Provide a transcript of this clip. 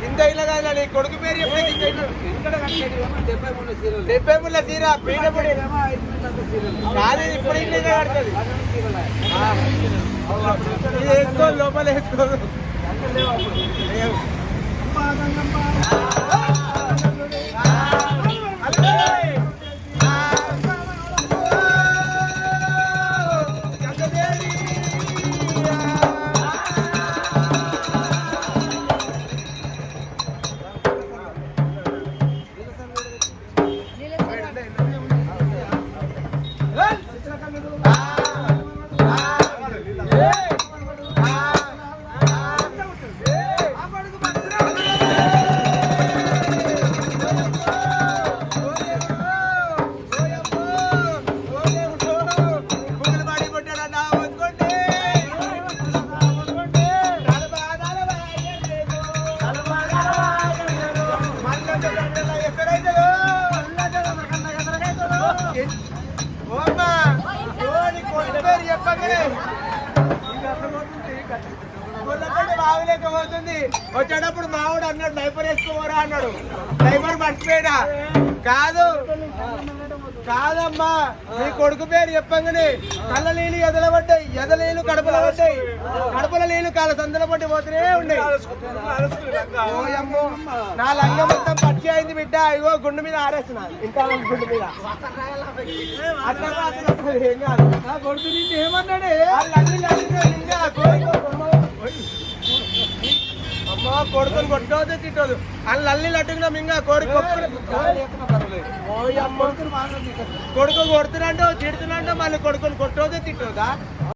ఇంత ఇలా కాదు నీ కొడుకు పేరు చెప్పేది ఇక్కడ 73 తీరా పీడపడి కాదు ఇప్పుడు ఇంట్లో కడుతుంది ఇది వేసుకో లోపల వేసుకో బాగలేకపోతుంది వచ్చేటప్పుడు మావాడు అన్నాడు డైపర్ వేసుకోవరా అన్నాడు డైపర్ మర్చిపోయాడా కాదమ్మా నీ కొడుకు పేరు చెప్పంగానే కళ్ళ నీళ్ళు ఎదలబడ్డాయి ఎదలేలు కడపల పడ్డాయి కడపల నీళ్ళు కాళ్ళ సందుల పట్టి పోతూనే ఉండే నా లంగం మొత్తం పచ్చి అయింది బిడ్డ ఇగో గుండు మీద ఆరేసిన ఇంత గుండు మీద ఏం కాదు నా కొడుకు నుంచి ఏమన్నాడే అమ్మా కొడుకుని కొట్టవద్దు తిట్టదు వాళ్ళు అల్లి లట్టుకున్నాం ఇంకా కొడుకు కొడుకు కొడుతున్నట్టు తిడుతున్నట్టు మళ్ళీ కొడుకుని కొట్టవద్దు తిట్టవుదా